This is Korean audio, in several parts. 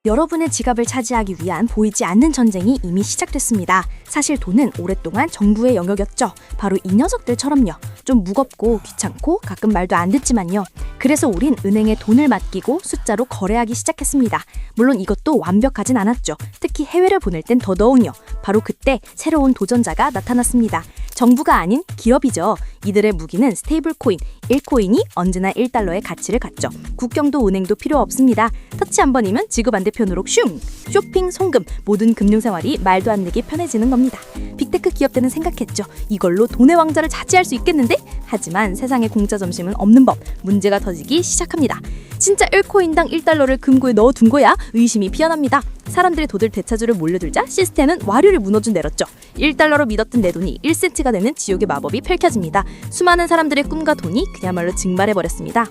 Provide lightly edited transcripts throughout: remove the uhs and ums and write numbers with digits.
여러분의 지갑을 차지하기 위한 보이지 않는 전쟁이 이미 시작됐습니다. 사실 돈은 오랫동안 정부의 영역이었죠. 바로 이 녀석들처럼요. 좀 무겁고 귀찮고 가끔 말도 안 듣지만요. 그래서 우린 은행에 돈을 맡기고 숫자로 거래하기 시작했습니다. 물론 이것도 완벽하진 않았죠. 특히 해외를 보낼 땐 더더욱요. 바로 그때 새로운 도전자가 나타났습니다. 정부가 아닌 기업이죠. 이들의 무기는 스테이블 코인, 1코인이 언제나 1달러의 가치를 갖죠. 국경도 은행도 필요 없습니다. 터치 한 번이면 지구 반대편으로 슝! 쇼핑, 송금, 모든 금융생활이 말도 안 되게 편해지는 겁니다. 빅테크 기업들은 생각했죠. 이걸로 돈의 왕자를 차지할 수 있겠는데? 하지만 세상에 공짜 점심은 없는 법. 문제가 터지기 시작합니다. 진짜 1코인당 1달러를 금고에 넣어둔 거야? 의심이 피어납니다. 사람들이 돈을 되찾으려 몰려들자 시스템은 와류를 무너져 내렸죠. 1달러로 믿었던 내 돈이 1센트가 되는 지옥의 마법이 펼쳐집니다. 수많은 사람들의 꿈과 돈이 그야말로 증발해버렸습니다.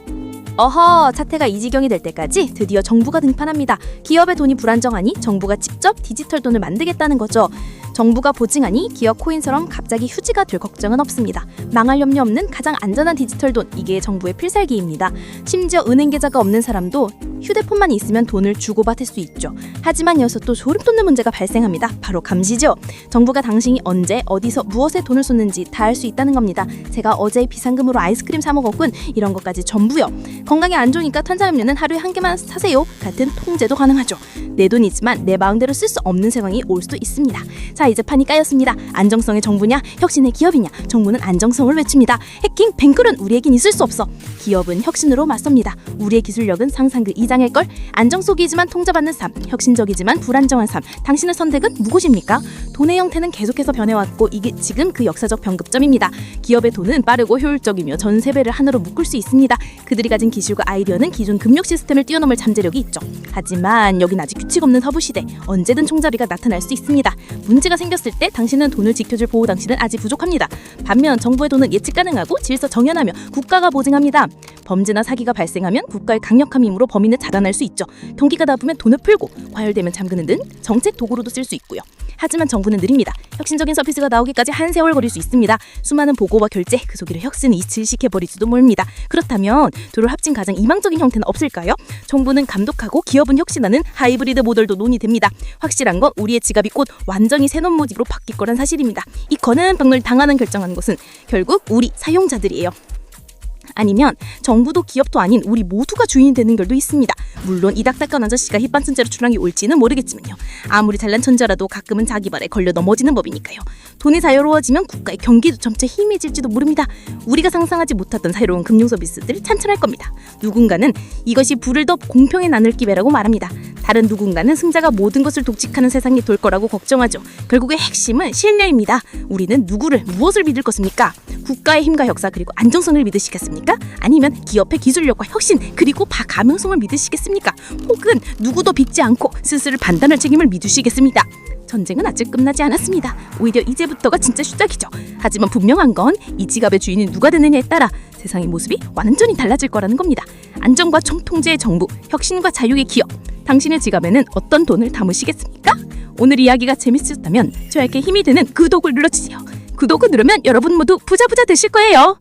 어허, 사태가 이 지경이 될 때까지 드디어 정부가 등판합니다. 기업의 돈이 불안정하니 정부가 직접 디지털 돈을 만들겠다는 거죠. 정부가 보증하니 기업 코인처럼 갑자기 휴지가 될 걱정은 없습니다. 망할 염려 없는 가장 안전한 디지털 돈, 이게 정부의 필살기입니다. 심지어 은행 계좌가 없는 사람도 휴대폰만 있으면 돈을 주고받을 수 있죠. 하지만 여기서 또 소름 돋는 문제가 발생합니다. 바로 감시죠. 정부가 당신이 언제 어디서 무엇에 돈을 쏟는지 다 알 수 있다는 겁니다. 제가 어제 비상금으로 아이스크림 사 먹었군, 이런 것까지 전부요. 건강에 안 좋으니까 탄산음료는 하루에 한 개만 사세요 같은 통제도 가능하죠. 내 돈이지만 내 마음대로 쓸 수 없는 상황이 올 수도 있습니다. 자, 이제 판이 까였습니다. 안정성의 정부냐, 혁신의 기업이냐. 정부는 안정성을 외칩니다. 해킹, 뱅크는 우리에겐 있을 수 없어. 기업은 혁신으로 맞섭니다. 우리의 기술력은 상상 그 이상일걸. 안정 속이지만 통제받는 삶, 혁신적이지만 불안정한 삶. 당신의 선택은 무엇입니까? 돈의 형태는 계속해서 변해왔고 이게 지금 그 역사적 변급점입니다. 기업의 돈은 빠르고 효율적이며 전 세배를 하나로 묶을 수 있습니다. 그들이 가진 기술과 아이디어는 기존 금융 시스템을 뛰어넘을 잠재력이 있죠. 하지만 여긴 아직 규칙 없는 서부 시대. 언제든 총잡이가 나타날 수 있습니다. 문제가 생겼을 때 당신은 돈을 지켜줄 보호 장치는 아직 부족합니다. 반면 정부의 돈은 예측 가능하고 질서 정연하며 국가가 보증합니다. 범죄나 사기가 발생하면 국가의 강력한 힘으로 범인을 차단할 수 있죠. 경기가 나쁘면 돈을 풀고 과열되면 잠그는 등 정책 도구로도 쓸 수 있고요. 하지만 정부는 느립니다. 혁신적인 서비스가 나오기까지 한 세월 걸릴 수 있습니다. 수많은 보고와 결제, 그 속으로 혁신을 이틀시켜버릴지도 모릅니다. 그렇다면 둘을 합친 가장 이망적인 형태는 없을까요? 정부는 감독하고 기업은 혁신하는 하이브리드 모델도 논의됩니다. 확실한 건 우리의 지갑이 곧 완전히 새로운 모습으로 바뀔 거란 사실입니다. 이 거는 방을 당하는 결정한 것은 결국 우리 사용자들이에요. 아니면 정부도 기업도 아닌 우리 모두가 주인이 되는 결도 있습니다. 물론 이 딱딱한 아저씨가 힙반천재로 출항이 올지는 모르겠지만요. 아무리 잘난 천재라도 가끔은 자기 발에 걸려 넘어지는 법이니까요. 돈이 자유로워지면 국가의 경기도 점차 희미해질지도 모릅니다. 우리가 상상하지 못했던 새로운 금융 서비스들 찬천할 겁니다. 누군가는 이것이 불을 더 공평히 나눌 기회라고 말합니다. 다른 누군가는 승자가 모든 것을 독식하는 세상이 될 거라고 걱정하죠. 결국의 핵심은 신뢰입니다. 우리는 누구를, 무엇을 믿을 것입니까? 국가의 힘과 역사 그리고 안정성을 믿으시겠습니까? 아니면 기업의 기술력과 혁신 그리고 가능성을 믿으시겠습니까? 혹은 누구도 빚지 않고 스스로 판단할 책임을 믿으시겠습니까? 전쟁은 아직 끝나지 않았습니다. 오히려 이제부터가 진짜 시작이죠. 하지만 분명한 건 이 지갑의 주인이 누가 되느냐에 따라 세상의 모습이 완전히 달라질 거라는 겁니다. 안정과 총통제의 정부, 혁신과 자유의 기업. 당신의 지갑에는 어떤 돈을 담으시겠습니까? 오늘 이야기가 재밌으셨다면 저에게 힘이 되는 구독을 눌러주세요. 구독을 누르면 여러분 모두 부자 되실 거예요.